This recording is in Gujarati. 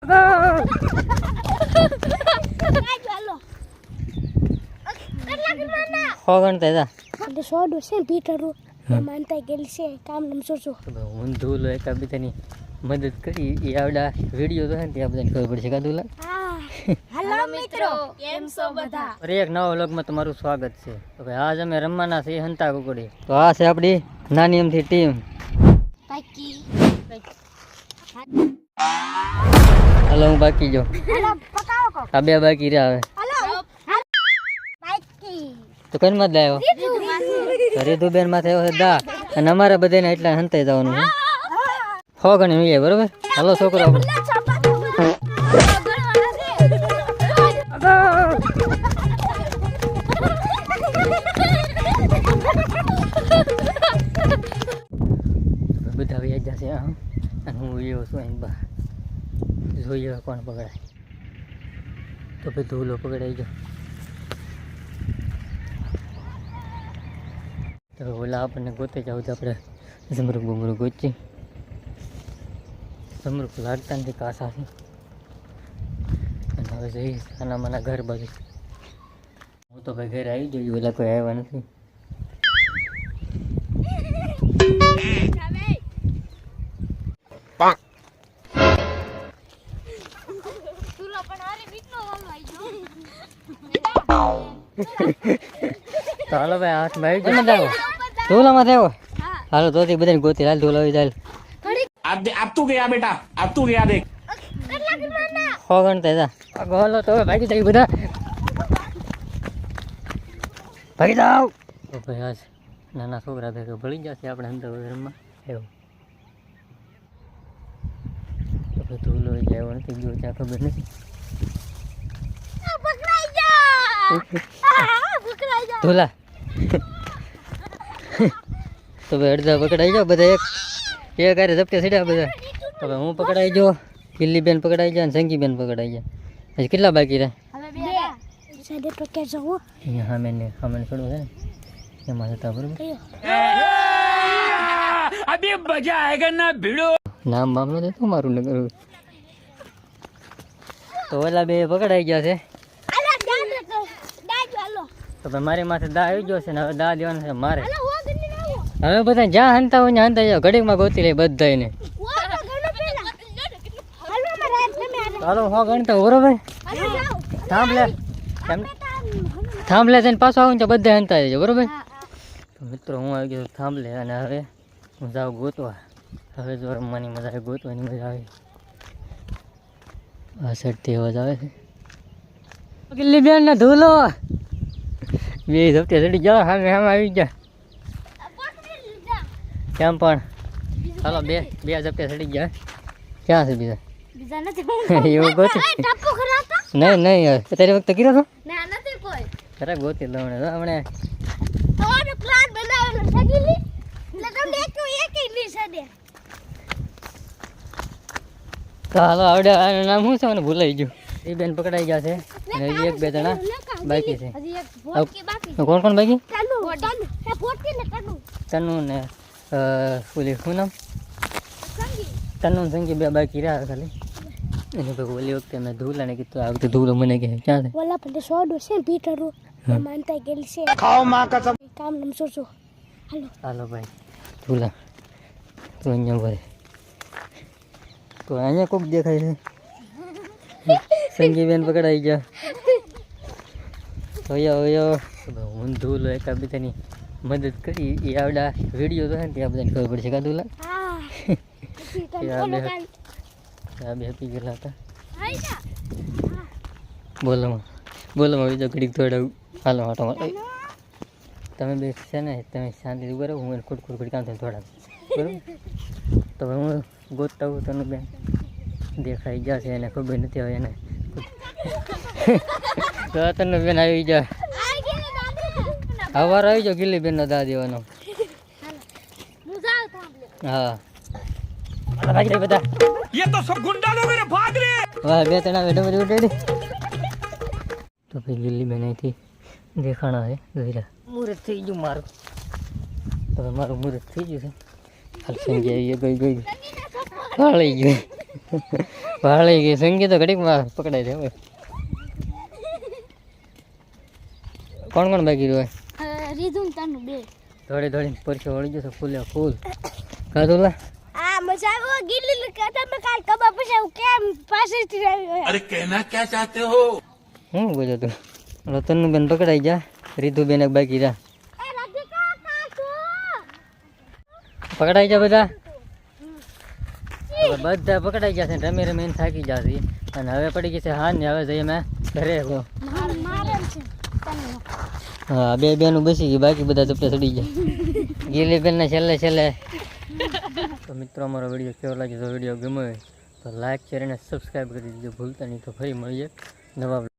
ગણતા હતા એટલે 100 છે પીટરું માનતા ગેલ છે કામ નમ સોચો હું ધૂલો એકાબીજાની મદદ કરી એ આવડા વિડીયો તો ને ત્યાં બધાને ખબર પડશે કા ધૂલા. હેલો મિત્રો, કેમ છો બધા? અરે એક નવા વ્લોગમાં તમારું સ્વાગત છે. તો ભાઈ આજ અમે રમવાના છીએ હંતા કુકડી. તો આ છે આપણી નાની અમથી ટીમ. બાકી હાલો હું બાકી જો હેલો પકાવો કો આ બે બાકી રહ્યા હવે હેલો બાકી તો કઈ મત લાવ્યો રીધુ બેન માં થયો છે દા અને અમારે બધાને એટલા હંતાઈ જવાનું છે 100 ગણી મળીએ બરોબર. હાલો છોકરો આપણે બધા વ્યાજ જશે આમ અને હું એવો છું અહીં બહાર જોઈએ કોણ પકડાય. તો ભાઈ ધૂલો પકડાઈ ગયો તો ઓલા આપણને ગોતે જાવ તો આપણે જમરૂક બમરૂક ગોચી જમરૂક લાગતા નથી કાસાથી અને હવે જઈ આનામાના ઘર બાજુ. હું તો ભાઈ ઘરે આવી જોઈએ ઓલા કોઈ આવ્યા નથી. તો હાલો ભાઈ હાથમાં આવી જાય જાવ ધોલામાં થયો. હાલો તો બધાને ગોતી હાલ ધોલા આવી જાય. अब तू गया बेटा, अब तू गया देख. 100 ગણતા હતા. હાલો તો ભાગી જાય બધા ભાગી જાવ. તો ભાઈ આજ નાના છોકરા ભેગા ભળી જશે આપણે અંદર રમવા એવું. તો ભાઈ ધૂલો જાય નથી ગયો ત્યાં ખબર નથી. ધોલા તો ભાઈ અડધા પકડાઈ જાઓ બધા એક આરે ઝપટે સીડ્યા બધા. તો ભાઈ હું પકડાઈ જાઉં, કિલ્લી બેન પકડાઈ જાય અને સંગી બેન પકડાઈ જાય. હજી કેટલા બાકી રહે? અહીંયા સામે છોડવું છે ને એમાં જતા બરોબર. अभी मजा आएगा ना भिड़ो. નામ બામનો દેતો મારું ન કરવું. તો ઓલા બે પકડાઈ ગયા છે. તો ભાઈ મારી માથે દા આવી ગયો છે ને હવે દા દેવાનું છે મારે. હવે બધા જ્યાં હંતા હોય ત્યાં હંતા જાવ ઘડીકમાં ગોતી લે બધાને. હાલો 100 ગણતા બરોબર. થાંભલે થઈને પાછો આવું ને બધા હંતા જાય બરોબર. તો મિત્રો હું આવી ગયો થાંભલે અને હવે હું જાઉં ગોતવા. હવે જો રમવાની મજા આવે ગોતવાની મજા આવે. આ સાઈડથી અવાજ આવે છે. કિલ્લી બેન ને ધૂલો બે ઝપટે ચડી જાઓ સામે આવી ગયા કેમ પણ. હાલો બે ઝપટે ચડી ગયા. ક્યાં છે બીજા? એવું ગોતી નહીં તારી વખતે કર્યો હતો ખરા ગોતી લવણે હમણે. તો હાલો આવડે નામ શું છે મને ભૂલાઈ ગયું. એ બેન પકડાઈ ગયા છે અને હજી એક બે જણા બાકી છે. કોણ કોણ બાકી? તનુ ને ઓલી શું નામ? તનુ સંગી બે બાકી રહ્યા ખાલી. એને ભાઈ ઓલી વખતે મેં ધૂલાને કીધું આ વખતે ધૂલો મને કહે ક્યાં છે? ઓલા પણ 100 છે પીટરું માનતા ગેલ છે खाओ माँ कसम. કામ નમ સોચો. હાલો ભાઈ ધૂલા તો અહીંયા ભરે તો અહીંયા કોક દેખાય છે. સંગી બેન પકડાઈ ગયા. હોયો હું ધૂલો એકાબીજાની મદદ કરી એ આવડા વિડીયો તો ને ત્યાં બધાને ખબર પડશે કા ધૂલા. આ બે પી ગયેલા હતા. બોલોમાં બીજો ઘડીક દોડાવું. હાલો આટો તમે બે છે ને તમે શાંતિથી ઉભા રહો હું એને ખોટ કામ થઈને દોડાવું બરાબર. તો હું ગોતતા હું તને બેન દેખાઈ ગયા છે એને ખબર નથી હવે એને. તો તને બેન આવી જા સવાર આવી જાઓ ગિલ્લી બેનનો દા દેવાનો. હા બધા ये तो सब गुंडा लोग मेरे भाग रहे. વાહ બે ત્રણ આવે ડબલ ઉડેડી. તો ભાઈ ગિલ્લી બેન અહીંથી દેખાણા છે જોઈ મુહૂર્ત થઈ ગયું મારું. તો મારું મુહૂર્ત થઈ ગયું છે. હાલ સંજય ગઈ હાળી ગયું. ભાળી ગઈ સંગીત તો ઘડીકમાં પકડાઈ જાય હવે. કોણ કોણ બાકી રહ્યું રીધું ને તાનું બે થોડી થોડી પરસે વળી જશે ફૂલે ફૂલ કાધું લા આ મજા આવ્યો ગિલ્લી કહેતા મેં કાલ કબા પછી હું કેમ પાછળથી આવ્યો अरे कहना क्या चाहते हो હું બોલ્યો તું રતનનું બેન પકડાઈ જા રીધુ બેન એક બાકી જા એ રાધિકા કાકુ પકડાઈ જા બધા હવે બધા પકડાઈ ગયા છે ને રમે રમે થાકી જશે અને હવે પડી ગઈ છે હાન ને હવે જઈએ મેં ઘરે મારે છે તને હા બે બેનું બેસી ગઈ બાકી બધા ચપટે ચડી ગયા ગીલી બેનને છેલ્લે છેલ્લે તો મિત્રો અમારો વિડીયો કેવો લાગ્યો તો વિડીયો ગમે તો લાઈક શેર અને સબસ્ક્રાઈબ કરી દીજો ભૂલતા નહીં તો ફરી મળીએ નવા